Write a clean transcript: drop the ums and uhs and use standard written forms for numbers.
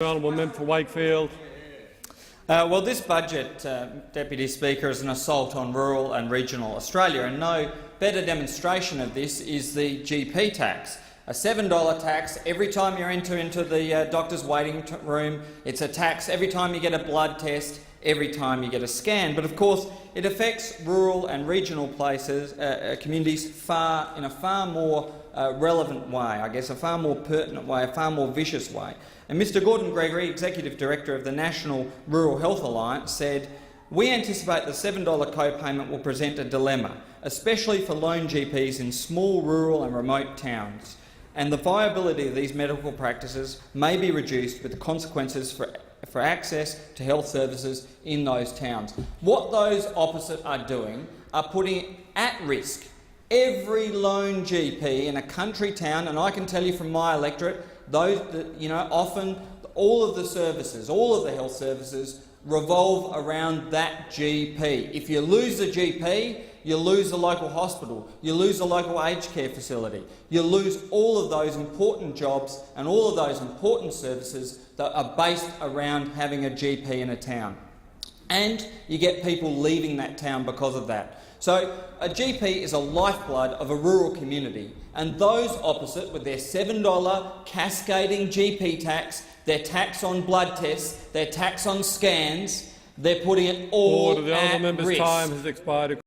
Honourable Member for Wakefield. Well, this budget, Deputy Speaker, is an assault on rural and regional Australia, and no better demonstration of this is the GP tax. A $7 tax every time you enter into the doctor's waiting room. It's a tax every time you get a blood test, every time you get a scan. But of course, it affects rural and regional places, communities in a far more relevant way, I guess, a far more pertinent way, a far more vicious way. And Mr Gordon Gregory, Executive Director of the National Rural Health Alliance, said, "We anticipate the $7 co-payment will present a dilemma, especially for lone GPs in small rural and remote towns, and the viability of these medical practices may be reduced with the consequences for access to health services in those towns." What those opposite are doing are putting at risk every lone GP in a country town, and I can tell you from my electorate, those that, often all of the services, all of the health services revolve around that GP. If you lose the GP, you lose the local hospital, you lose the local aged care facility, you lose all of those important jobs and all of those important services that are based around having a GP in a town. And you get people leaving that town because of that. So a GP is a lifeblood of a rural community, and those opposite, with their $7 cascading GP tax, their tax on blood tests, their tax on scans, they're putting it all The honourable member's risk. time has expired.